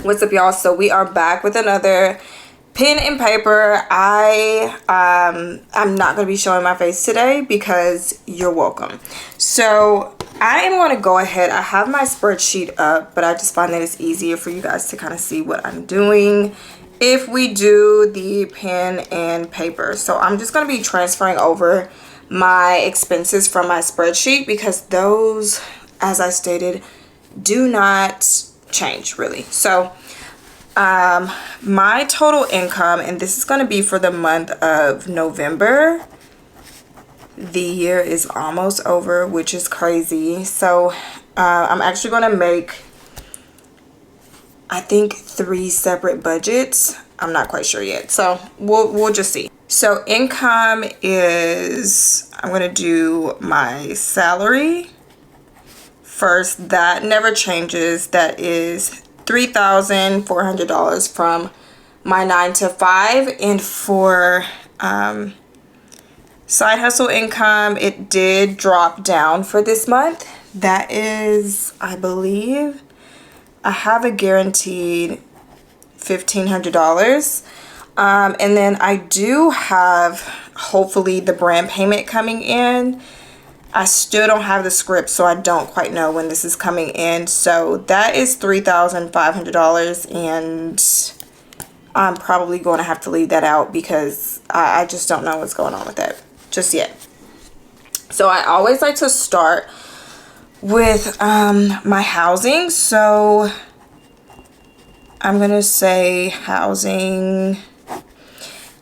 What's up, y'all? So we are back with another pen and paper. I'm not going to be showing my face today because you're welcome. So I am going to go ahead. I have my spreadsheet up, but I just find that it's easier for you guys to kind of see what I'm doing if we do the pen and paper. So I'm just going to be transferring over my expenses from my spreadsheet because those, as I stated, do not change really. So my total income, and this is going to be for the month of November. The year is almost over, which is crazy. So I'm actually going to make, I think, 3 separate budgets. I'm not quite sure yet, so we'll just see. So income is, I'm going to do my salary first. That never changes. That is $3,400 from my 9 to 5. And for side hustle income, it did drop down for this month. That is, I believe, I have a guaranteed $1,500. And then I do have, hopefully, the brand payment coming in. I still don't have the script, so I don't quite know when this is coming in. So that is $3,500, and I'm probably going to have to leave that out because I just don't know what's going on with that just yet. So I always like to start with my housing. So I'm going to say housing,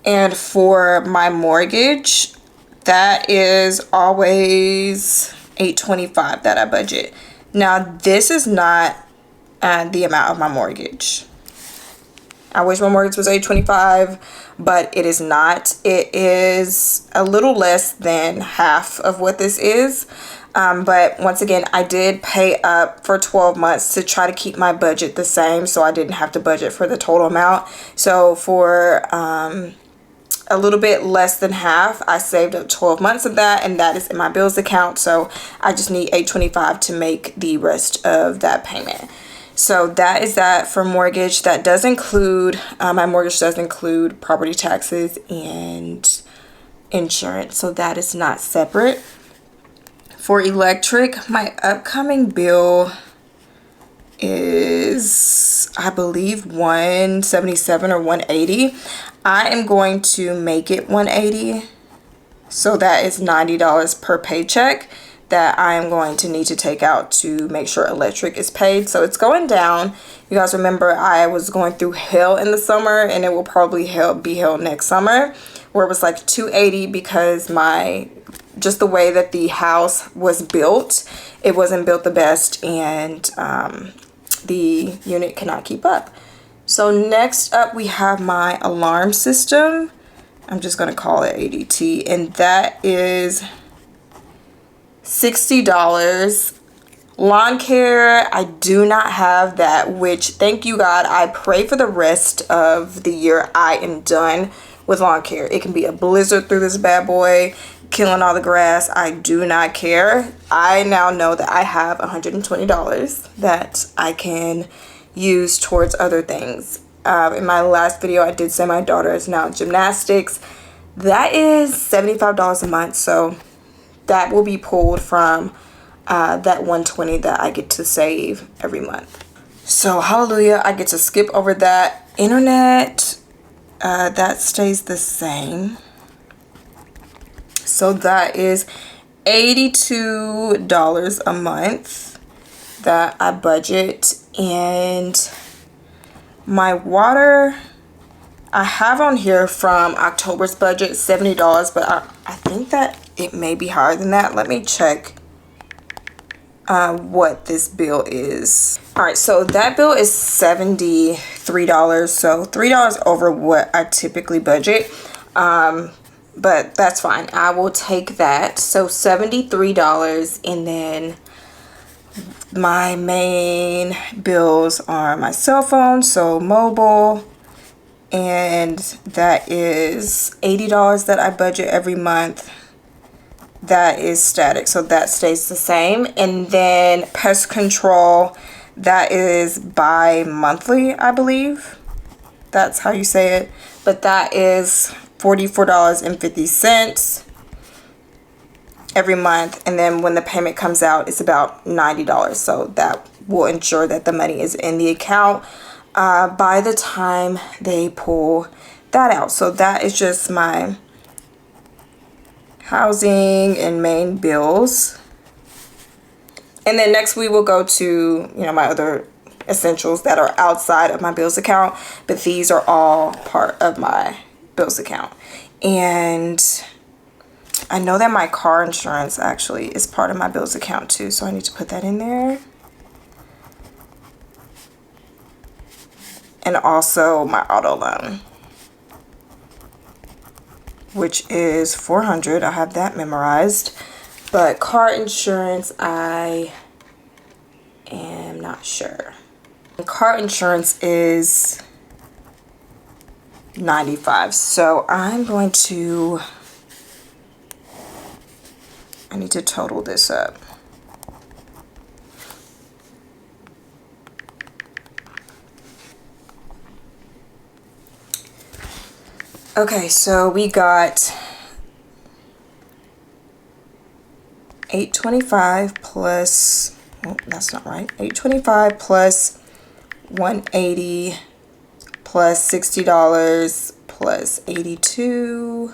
and for my mortgage, that is always $825 that I budget. Now, this is not the amount of my mortgage. I wish my mortgage was $825, but it is not. It is a little less than half of what this is. But once again, I did pay up for 12 months to try to keep my budget the same, so I didn't have to budget for the total amount. So for a little bit less than half, I saved up 12 months of that, and that is in my bills account. So I just need $825 to make the rest of that payment. So that is that for mortgage. That does include, my mortgage does include property taxes and insurance. So that is not separate. For electric, my upcoming bill is, I believe, $177 or $180. I am going to make it $180. So that is $90 per paycheck that I am going to need to take out to make sure electric is paid. So it's going down. You guys remember I was going through hell in the summer, and it will probably be hell next summer, where it was like $280 because just the way that the house was built, it wasn't built the best, and the unit cannot keep up. So next up, we have my alarm system. I'm just going to call it ADT, and that is $60. Lawn care, I do not have that, which, thank you God, I pray for the rest of the year I am done with lawn care. It can be a blizzard through this bad boy, killing all the grass. I do not care. I now know that I have $120 that I can use towards other things. In my last video, I did say my daughter is now in gymnastics. That is $75 a month, so that will be pulled from that $120 that I get to save every month. So hallelujah, I get to skip over that. Internet, that stays the same. So that is $82 a month that I budget. And my water, I have on here from October's budget $70, but I think that it may be higher than that. Let me check what this bill is. All right, so that bill is $73, so $3 over what I typically budget. But that's fine. I will take that. So $73, and then my main bills are my cell phone, so mobile, and that is $80 that I budget every month. That is static, so that stays the same. And then pest control, That is bi-monthly, I believe. That's how you say it. But that is $44.50 every month. And then when the payment comes out, it's about $90. So that will ensure that the money is in the account by the time they pull that out. So that is just my housing and main bills. And then next we will go to, my other essentials that are outside of my bills account, but these are all part of my bills account. And I know that my car insurance actually is part of my bills account too, so I need to put that in there. And also my auto loan, which is $400. I have that memorized. But car insurance, I am not sure. Car insurance is $95. So I need to total this up. Okay, so we got $825 plus, oh, that's not right. $825 plus $180 plus $60 plus $82,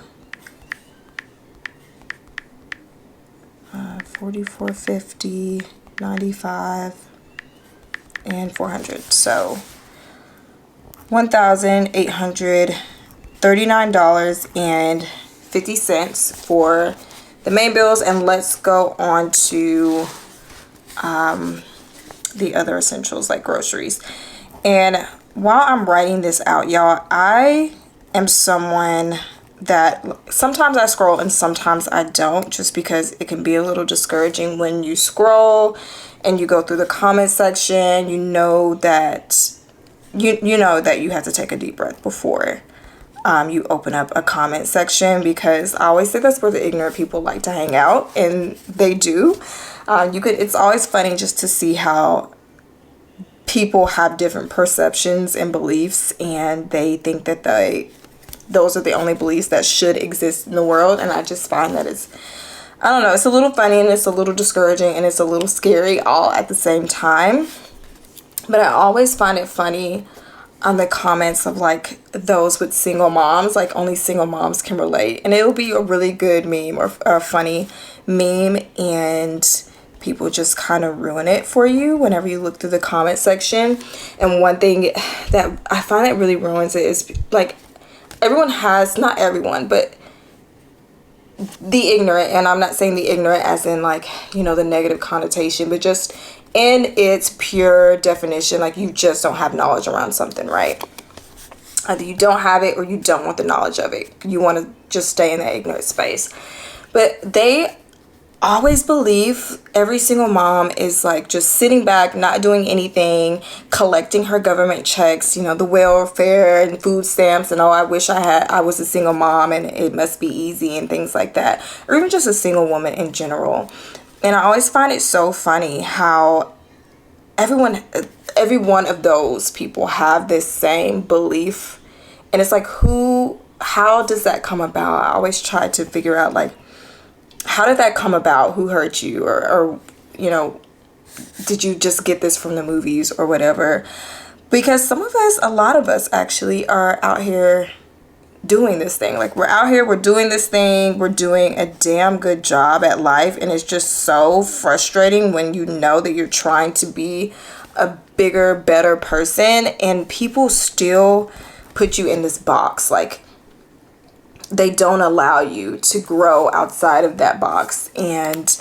$44.50, $95, and $400. So $1,839.50 for the main bills. And let's go on to the other essentials like groceries. And while I'm writing this out, y'all, I am someone that sometimes I scroll and sometimes I don't, just because it can be a little discouraging when you scroll and you go through the comment section. You know that you know that you have to take a deep breath before you open up a comment section, because I always say that's where the ignorant people like to hang out, and they do. It's always funny just to see how people have different perceptions and beliefs, and they think that those are the only beliefs that should exist in the world. And I just find that I don't know, it's a little funny and it's a little discouraging and it's a little scary all at the same time. But I always find it funny on the comments of like those with single moms, like only single moms can relate. And it'll be a really good meme or a funny meme, and people just kind of ruin it for you whenever you look through the comment section. And one thing that I find that really ruins it is like everyone has, not everyone, but the ignorant, and I'm not saying the ignorant as in like, the negative connotation, but just in its pure definition, like you just don't have knowledge around something, right? Either you don't have it or you don't want the knowledge of it. You want to just stay in that ignorant space. But they always believe every single mom is like just sitting back, not doing anything, collecting her government checks, the welfare and food stamps, and I wish I was a single mom and it must be easy and things like that, or even just a single woman in general. And I always find it so funny how every one of those people have this same belief, and it's like, how does that come about? I always try to figure out, like, how did that come about? Who hurt you? Or did you just get this from the movies or whatever? Because a lot of us actually are out here doing this thing. Like, we're out here, we're doing this thing, we're doing a damn good job at life, and it's just so frustrating when you know that you're trying to be a bigger, better person and people still put you in this box. Like, they don't allow you to grow outside of that box, and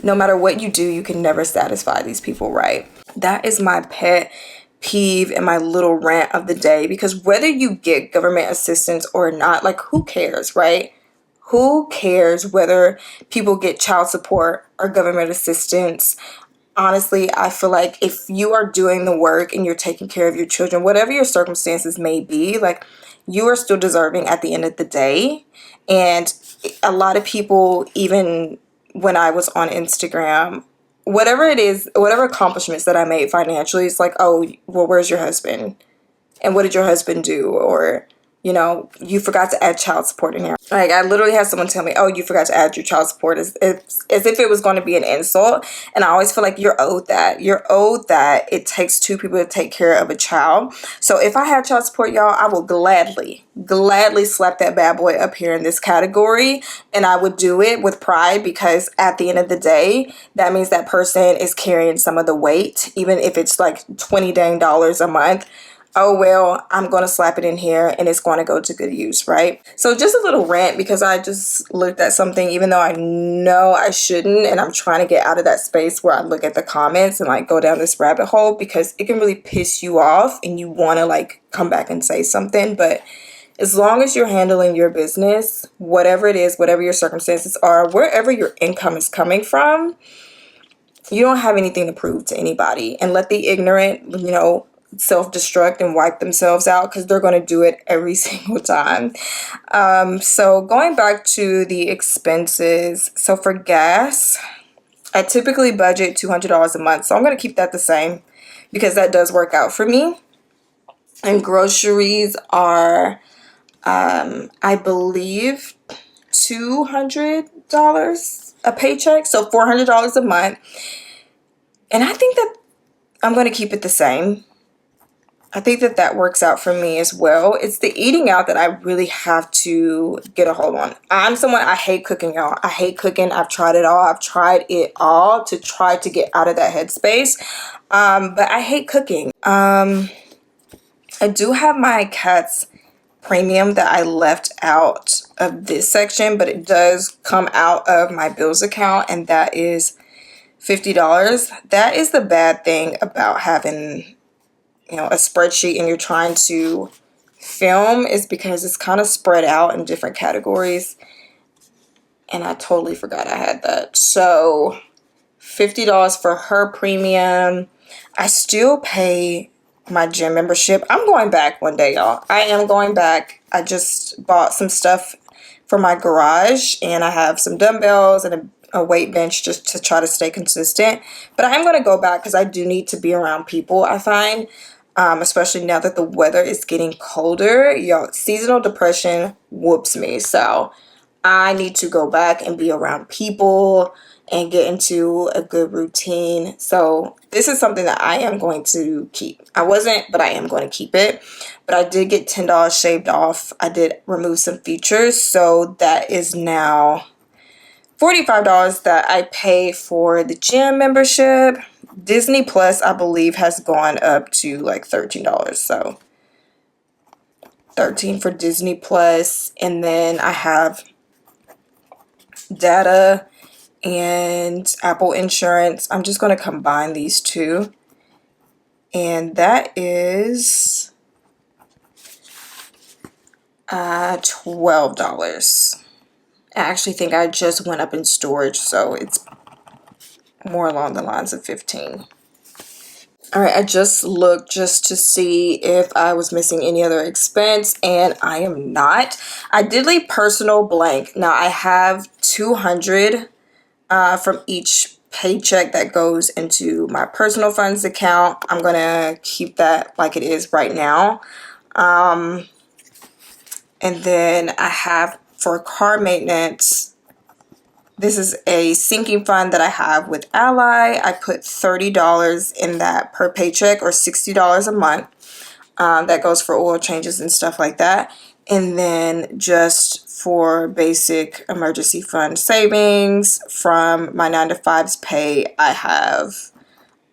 no matter what you do, you can never satisfy these people, right? That is my pet peeve and my little rant of the day, because whether you get government assistance or not, like, who cares, right? Who cares whether people get child support or government assistance? Honestly, I feel like if you are doing the work and you're taking care of your children, whatever your circumstances may be, like, you are still deserving at the end of the day. And a lot of people, even when I was on Instagram, whatever it is, whatever accomplishments that I made financially, it's like, oh, well, where's your husband? And what did your husband do? Or, you know, you forgot to add child support in here. Like, I literally had someone tell me, oh, you forgot to add your child support, as if it was going to be an insult. And I always feel like you're owed that. You're owed that. It takes two people to take care of a child. So if I had child support, y'all, I will gladly slap that bad boy up here in this category. And I would do it with pride, because at the end of the day, that means that person is carrying some of the weight, even if it's like $20 dang a month. Oh, well, I'm going to slap it in here and it's going to go to good use, right? So just a little rant, because I just looked at something, even though I know I shouldn't, and I'm trying to get out of that space where I look at the comments and like go down this rabbit hole, because it can really piss you off and you want to like come back and say something. But as long as you're handling your business, whatever it is, whatever your circumstances are, wherever your income is coming from, you don't have anything to prove to anybody. And let the ignorant, you know, self-destruct and wipe themselves out, because they're going to do it every single time. So going back to the expenses, so for gas, I typically budget $200 a month, so I'm going to keep that the same, because that does work out for me. And groceries are I believe $200 a paycheck, so $400 a month. And I think that I'm going to keep it the same. I think that that works out for me as well. It's the eating out that I really have to get a hold on. I'm someone, I hate cooking, y'all. I hate cooking. I've tried it all. I've tried it all to try to get out of that headspace. But I hate cooking. I do have my cat's premium that I left out of this section, but it does come out of my bills account, and that is $50. That is the bad thing about having, you know, a spreadsheet and you're trying to film, is because it's kind of spread out in different categories, and I totally forgot I had that. So $50 for her premium. I still pay my gym membership. I'm going back one day, y'all. I am going back. I just bought some stuff for my garage, and I have some dumbbells and a weight bench just to try to stay consistent. But I am going to go back, because I do need to be around people, I find. Especially now that the weather is getting colder. Y'all, seasonal depression whoops me. So I need to go back and be around people and get into a good routine. So this is something that I am going to keep. I wasn't, but I am going to keep it. But I did get $10 shaved off. I did remove some features. So that is now $45 that I pay for the gym membership. Disney Plus, I believe, has gone up to like $13. So $13 for Disney Plus. And then I have data and Apple insurance. I'm just going to combine these two. And that is $12. I actually think I just went up in storage, so it's more along the lines of 15. All right, I just looked just to see if I was missing any other expense, and I am not. I did leave personal blank. Now I have $200 from each paycheck that goes into my personal funds account. I'm gonna keep that like it is right now. And then I have for car maintenance, this is a sinking fund that I have with Ally. I put $30 in that per paycheck, or $60 a month. That goes for oil changes and stuff like that. And then just for basic emergency fund savings from my 9-to-5's pay, I have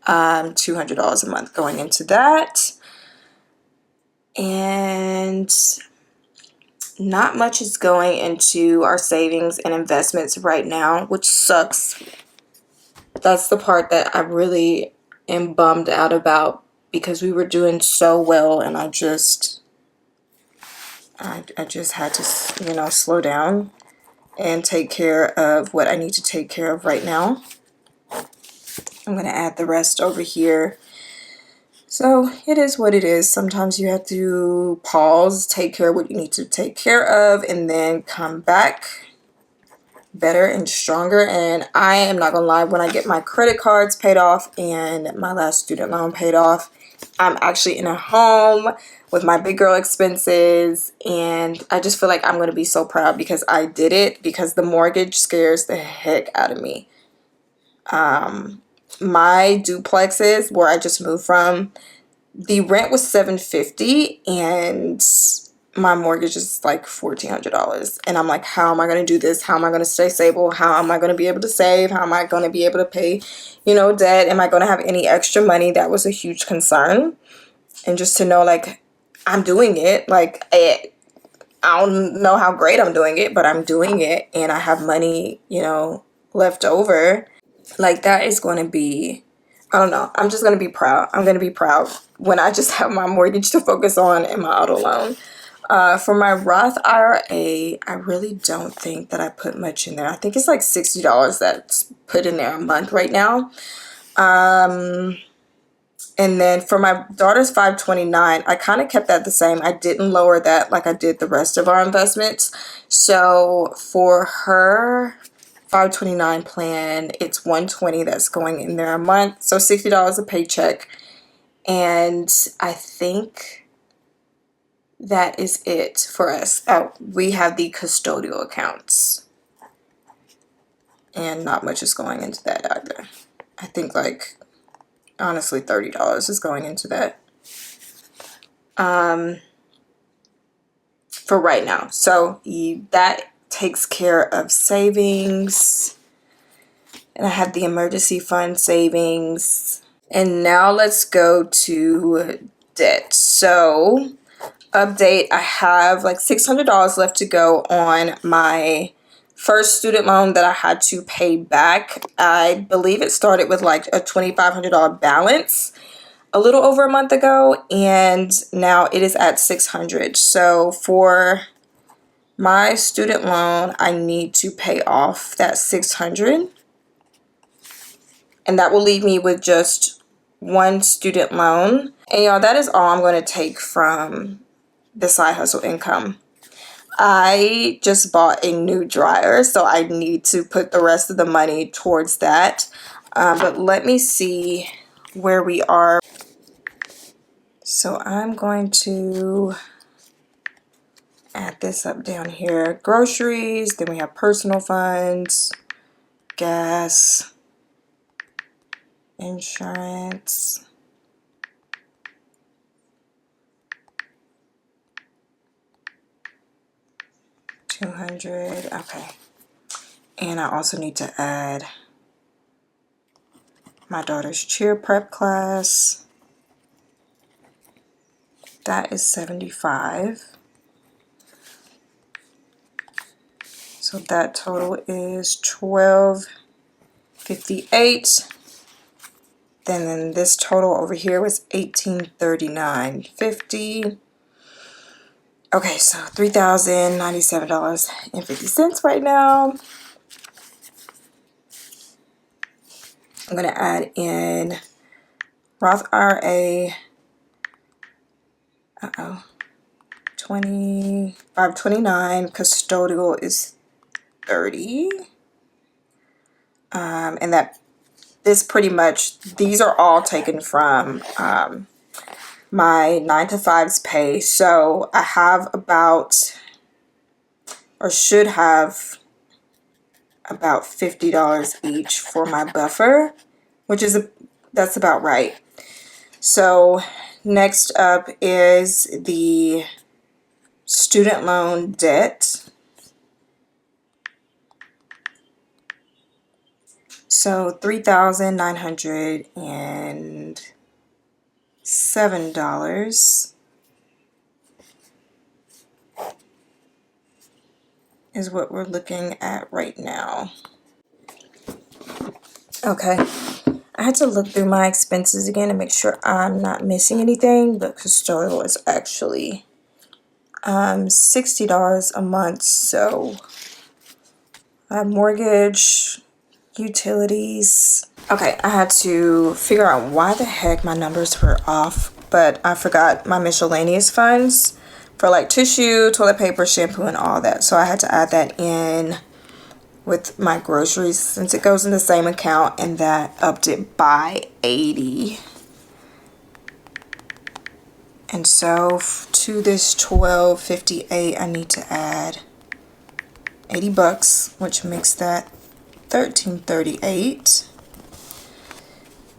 $200 a month going into that. And not much is going into our savings and investments right now, which sucks. That's the part that I really am bummed out about, because we were doing so well, and I just had to, you know, slow down and take care of what I need to take care of right now. I'm going to add the rest over here. So it is what it is. Sometimes you have to pause, take care of what you need to take care of, and then come back, better and stronger. And I am not gonna lie, when I get my credit cards paid off and my last student loan paid off, I'm actually in a home with my big girl expenses, and I just feel like I'm gonna be so proud because I did it, because the mortgage scares the heck out of me. My duplexes where I just moved from, the rent was $750 and my mortgage is like $1,400. And I'm like, how am I going to do this? How am I going to stay stable? How am I going to be able to save? How am I going to be able to pay, you know, debt? Am I going to have any extra money? That was a huge concern. And just to know, like, I'm doing it. Like, I don't know how great I'm doing it, but I'm doing it. And I have money, you know, left over. Like, that is going to be, I don't know. I'm just going to be proud. I'm going to be proud when I just have my mortgage to focus on and my auto loan. For my Roth IRA, I really don't think that I put much in there. I think it's like $60 that's put in there a month right now. And then for my daughter's 529, I kind of kept that the same. I didn't lower that like I did the rest of our investments. So for her 529 plan, it's $120 that's going in there a month. So $60 a paycheck. And I think that is it for us. Oh, we have the custodial accounts. And not much is going into that either. I think like, honestly, $30 is going into that. For right now. So that takes care of savings. And I have the emergency fund savings. And now let's go to debt. So update, I have like $600 left to go on my first student loan that I had to pay back. I believe it started with like a $2,500 balance a little over a month ago, and now it is at $600. So for my student loan, I need to pay off that $600, and that will leave me with just one student loan. And y'all, that is all I'm going to take from the side hustle income. I just bought a new dryer, so I need to put the rest of the money towards that. But let me see where we are. So I'm going to add this up down here. Groceries, then we have personal funds, gas, insurance, $200. Okay. And I also need to add my daughter's cheer prep class. That is $75. So that total is $1,258. Then this total over here was $1,839.50. Okay, so $3,097.50 right now. I'm gonna add in Roth IRA. 2529. Custodial is 30. And that this pretty much, these are all taken from my 9-to-5's pay. So I have about, or should have about $50 each for my buffer, which is that's about right. So next up is the student loan debt. So $3,907 is what we're looking at right now. Okay, I had to look through my expenses again to make sure I'm not missing anything, but custodial is actually $60 a month. So I have mortgage, utilities. Okay, I had to figure out why the heck my numbers were off, but I forgot my miscellaneous funds for like tissue, toilet paper, shampoo, and all that. So I had to add that in with my groceries since it goes in the same account, and that upped it by 80. And so to this $12.58 I need to add 80 bucks, which makes that $13.38.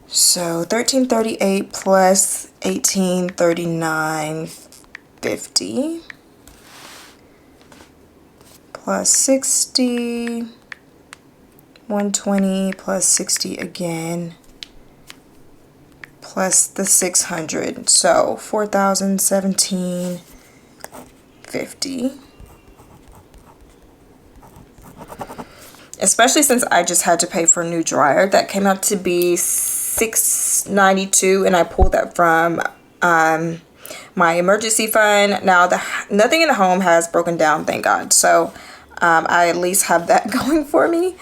So $13.38 plus $18.39.50 plus 60, 120 plus 60 again, plus the 600, so $4,017.50. Especially since I just had to pay for a new dryer. That came out to be $692, and I pulled that from my emergency fund. Now nothing in the home has broken down, thank God, so I at least have that going for me.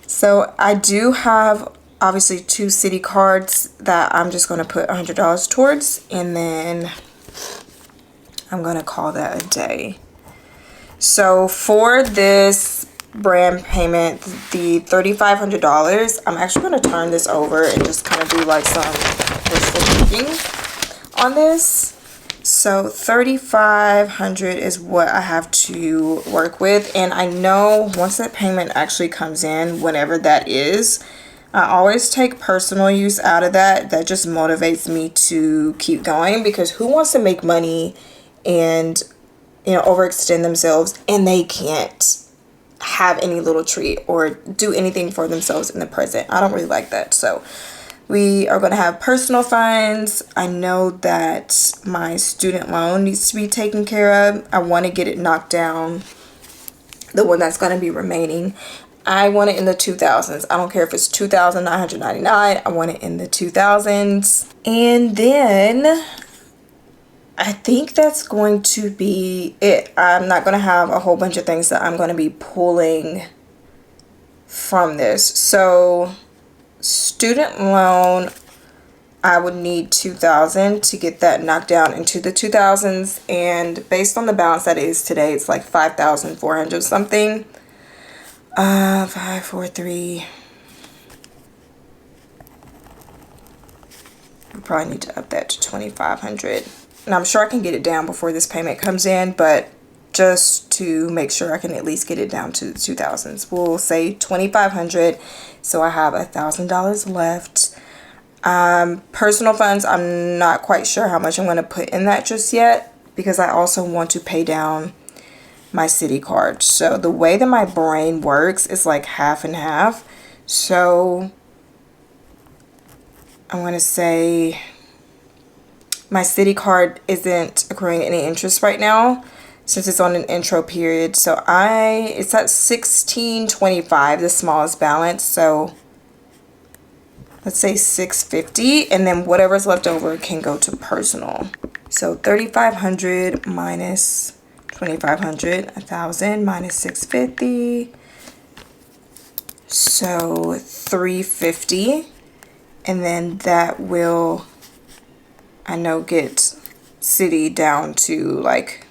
So I do have obviously 2 city cards that I'm just going to put $100 towards, and then I'm going to call that a day. So for this brand payment, the $3,500, I'm actually going to turn this over and just kind of do like some wishful thinking on this. So $3,500 is what I have to work with, and I know once that payment actually comes in, whenever that is, I always take personal use out of that. That just motivates me to keep going, because who wants to make money and, you know, overextend themselves and they can't have any little treat or do anything for themselves in the present? I don't really like that. So we are going to have personal funds. I know that my student loan needs to be taken care of. I want to get it knocked down, the one that's going to be remaining. I want it in the 2000s. I don't care if it's $2,999. I want it in the 2000s. And then I think that's going to be it. I'm not going to have a whole bunch of things that I'm going to be pulling from this. So student loan, I would need $2,000 to get that knocked down into the 2000s, and based on the balance that it is today, it's like 5,400 something. 543. We probably need to up that to 2,500, and I'm sure I can get it down before this payment comes in, but just to make sure I can at least get it down to the 2000s, we'll say 2,500. So I have $1,000 left. Personal funds, I'm not quite sure how much I'm going to put in that just yet, because I also want to pay down my city card. So the way that my brain works is like half and half. So I'm going to say my city card isn't accruing any interest right now, since it's on an intro period. So it's at $1,625, the smallest balance. So let's say $650, and then whatever's left over can go to personal. So 3,500 minus 2,500, 1,000 minus 650. So 350, and then that will, I know, get city down to like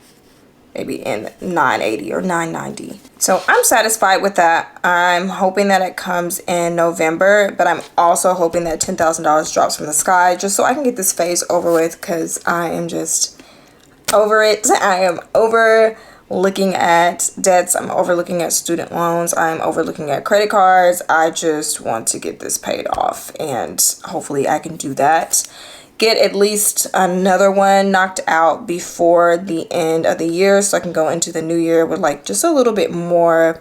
maybe in 980 or 990. So I'm satisfied with that. I'm hoping that it comes in November, but I'm also hoping that $10,000 drops from the sky, just so I can get this phase over with, because I am just over it. I am over looking at debts. I'm over looking at student loans. I'm over looking at credit cards. I just want to get this paid off, and hopefully I can do that. Get at least another one knocked out before the end of the year, so I can go into the new year with like just a little bit more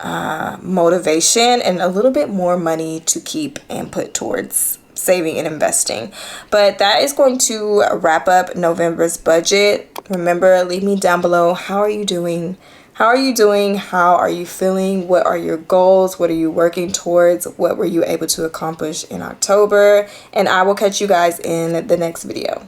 motivation and a little bit more money to keep and put towards saving and investing. But that is going to wrap up November's budget. Remember, leave me down below. How are you doing? How are you doing? How are you feeling? What are your goals? What are you working towards? What were you able to accomplish in October? And I will catch you guys in the next video.